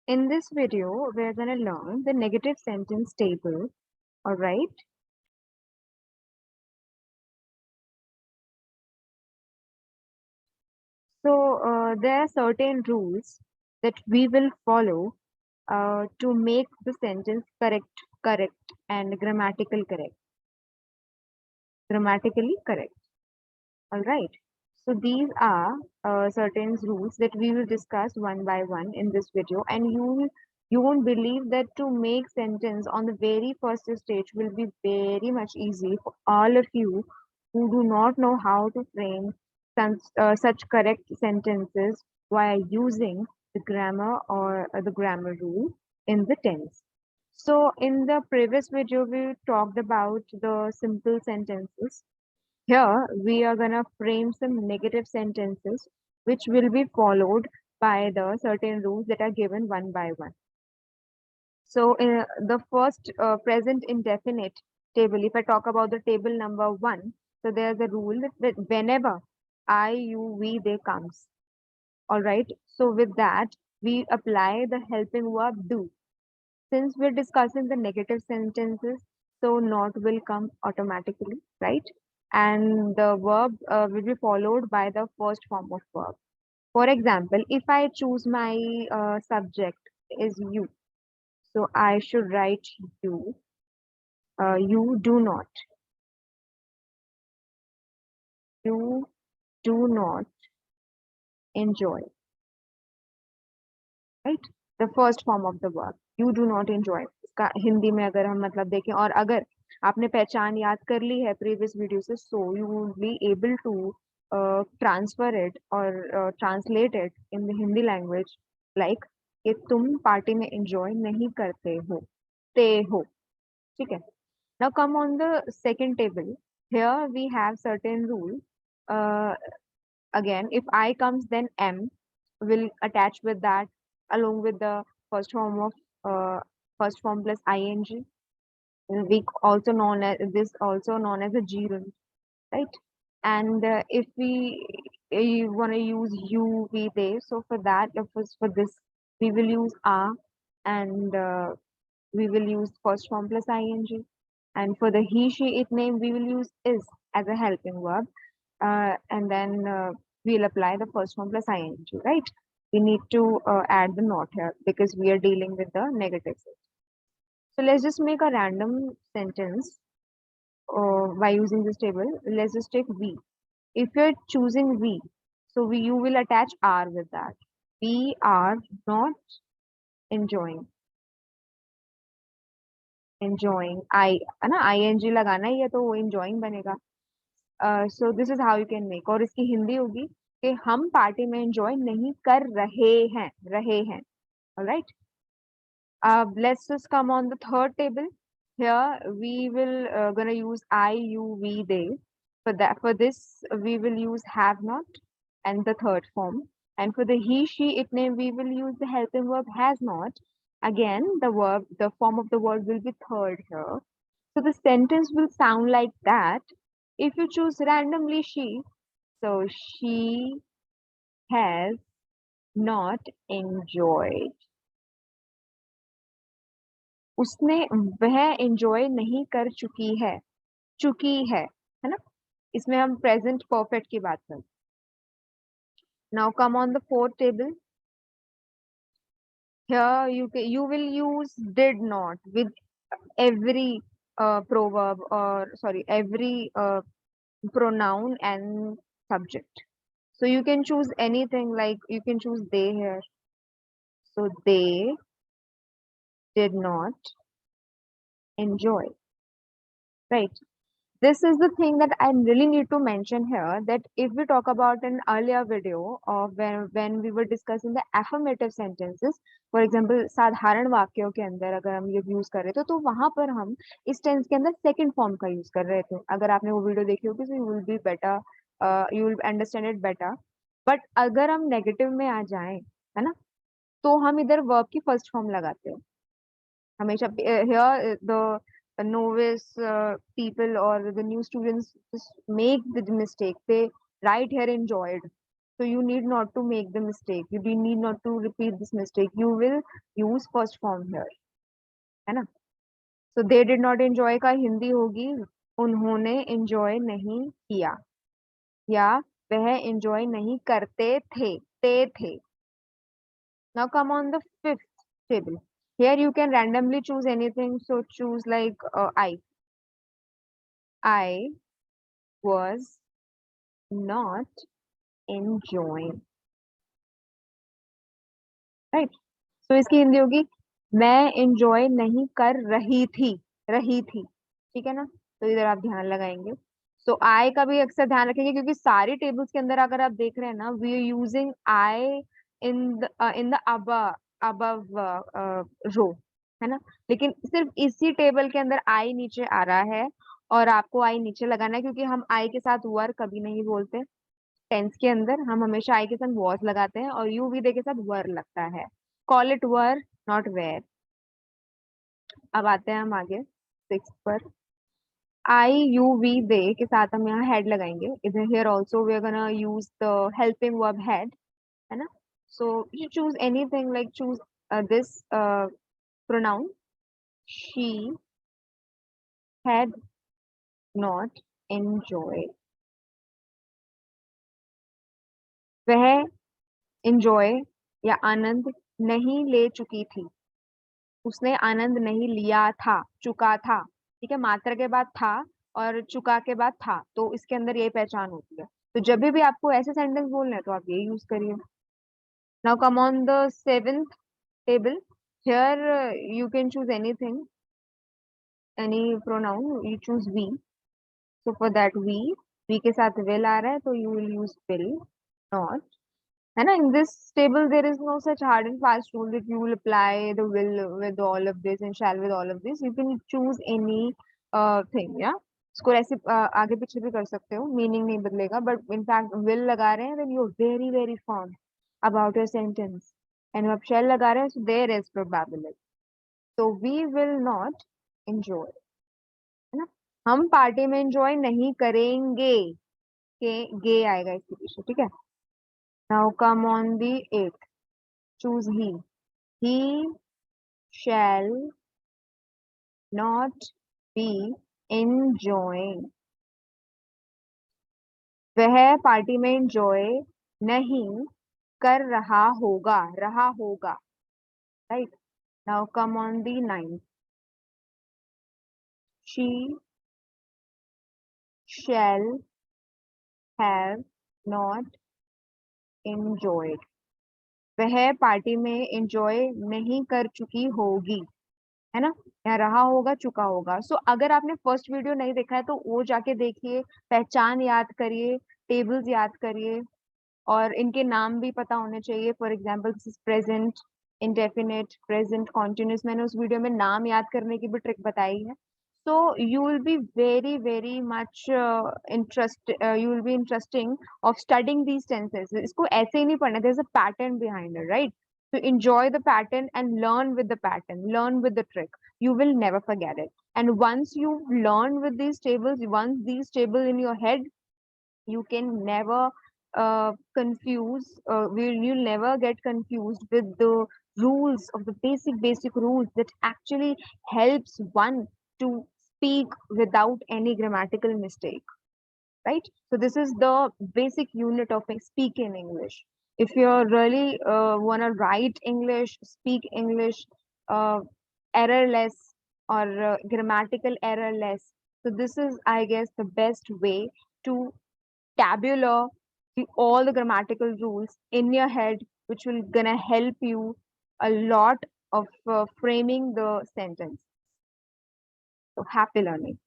In this video, we're going to learn the negative sentence table. All right. So, there are certain rules that we will follow to make the sentence correct, and grammatically correct. All right. So, these are certain rules that we will discuss one by one in this video, and you won't believe that to make sentence on the very first stage will be very much easy for all of you who do not know how to frame such correct sentences while using the grammar or the grammar rule in the tense. So in the previous video, we talked about the simple sentences. Here, we are going to frame some negative sentences which will be followed by the certain rules that are given one by one. So, the first present indefinite table, if I talk about the table number one, so there's a rule that whenever I, you, we, they comes. All right. So, with that, we apply the helping verb do. Since we're discussing the negative sentences, so not will come automatically, right? And the verb will be followed by the first form of verb. For example, if I choose my subject is you, so I should write you. You do not. You do not enjoy, right? The first form of the verb. You do not enjoy. इसका हिंदी में अगर हम मतलब देखें और अगर आपने पहचान याद कर ली है प्रीवियस वीडियो से so you will be able to transfer it or translate it in the Hindi language like कि तुम पार्टी में enjoy नहीं करते हो ठीक है. Now come on the second table. Here we have certain rule. Uh, Again, if I comes, then M will attach with that along with the first form of first form plus ing. We also known as this also known as a gerund, right? And if we want to use you, we, they, so for that, for this, we will use are, and we will use first form plus ing. And for the he, she, it name, we will use is as a helping verb. And then we'll apply the first form plus ing, right? We need to add the not here because we are dealing with the negative. So let's just make a random sentence by using this table. Let's just take we. If you're choosing we, so you will attach are with that. We are not enjoying. Enjoying. I है ना ing लगाना ही है तो वो enjoying बनेगा. So this is how you can make. और इसकी हिंदी होगी कि हम पार्टी में enjoy नहीं कर रहे हैं. All right. Let's just come on the third table. Here we will gonna use I, you, we, they. For this we will use have not and the third form. And for the he, she, it name, we will use the helping verb has not. Again, the form of the word will be third here. So the sentence will sound like that. If you choose randomly she, so she has not enjoyed. उसने वह enjoy नहीं कर चुकी है ना. इसमें हम present perfect की बात करें. Now come on the fourth table. Here you will use did not with every proverb or sorry every pronoun and subject. So you can choose anything like you can choose they here. So they did not enjoy, right? This is the thing that I really need to mention here that if we talk about an earlier video of when we were discussing the affirmative sentences, for example साधारण वाक्यों के अंदर अगर हम ये use कर रहे थे तो वहां पर हम इस टेंस के अंदर सेकंड फॉर्म का यूज कर रहे थे. अगर आपने वो वीडियो देखी होगी तो you will be better you will understand it better. But अगर हम नेगेटिव में आ जाएं है ना तो हम इधर वर्ब की फर्स्ट फॉर्म लगाते हैं हमेशा. Here the novice people or the new students just make the mistake. They write here enjoyed. So you need not to make the mistake. You do need not to repeat this mistake. You will use first form here, है ना? So they did not enjoy का हिंदी होगी उन्होंने enjoy नहीं किया या वह enjoy नहीं करते थे ते थे. Now come on the fifth table. Here you can randomly choose anything. So choose like I was not enjoying. Right? So इसकी हिंदी होगी मैं enjoy नहीं कर रही थी. ठीक है ना? तो इधर आप ध्यान लगाएंगे. So I का भी अक्सर ध्यान रखेंगे क्योंकि सारी टेबल्स के अंदर अगर आप देख रहे हैं ना, we are using I in the above row, है ना? लेकिन सिर्फ इसी टेबल के अंदर I नीचे आ रहा है और आपको I नीचे लगाना है क्योंकि हम I के साथ वर कभी नहीं बोलते. टेंस के अंदर हम हमेशा आई के साथ वॉज लगाते हैं और यू वी दे के साथ वर लगता है. Call it were not where. अब आते हैं हम आगे सिक्स पर. आई यू वी दे के साथ हम यहाँ हेड लगाएंगे. इधर here also we are gonna use the helping verb had, है ना? So you choose anything like choose this pronoun. She had not enjoy. वह एंजॉय या आनंद नहीं ले चुकी थी. उसने आनंद नहीं लिया था, चुका था. ठीक है, मात्रा के बाद था और चुका के बाद था, तो इसके अंदर यही पहचान होती है. तो जब भी आपको ऐसे सेंटेंस बोलने हैं तो आप ये यूज करिए. Now come on the seventh table. Here you can choose anything, any pronoun. You choose we. So for that we के साथ विल आ रहा है तो you will use will not, है ना? In this table, there is no such hard and fast rule that you will apply the will with all of this and shall with all of this. You can choose any thing, yeah. इसको ऐसे आगे पीछे भी कर सकते हो, meaning नहीं बदलेगा. बट इनफैक्ट will लगा रहे हैं then you're very very firm about your sentence. and आप shall लगा रहे हैं so there is probability. So we will not enjoy, है ना? हम पार्टी में enjoy नहीं करेंगे. के गे आएगा इसके पीछे. ठीक है. Now come on the eighth. Choose he. He shall not be enjoying. वह पार्टी में enjoy नहीं कर रहा होगा. Right? Now come on the ninth. She shall have not enjoyed. वह पार्टी में enjoy नहीं कर चुकी होगी, है ना? यहाँ रहा होगा, चुका होगा. सो अगर आपने फर्स्ट वीडियो नहीं देखा है तो वो जाके देखिए, पहचान याद करिए, टेबल्स याद करिए और इनके नाम भी पता होने चाहिए. For example this is present indefinite, present continuous. मैंने उस वीडियो में नाम याद करने की भी ट्रिक बताई है. so you will be very very much you will be interesting of studying these tenses. इसको ऐसे ही नहीं पढ़ना. there's a pattern behind it, right? So enjoy the pattern and learn with the pattern, learn with the trick. You will never forget it. And once you learn with these tables, once these tables in your head, you can never you'll never get confused with the rules of the basic rules that actually helps one to speak without any grammatical mistake, right? So this is the basic unit of speaking English. If you're really want to write English, speak English uh, errorless or grammatical errorless, so this is, I guess, the best way to tabular all the grammatical rules in your head, which will gonna help you a lot of framing the sentence. So happy learning.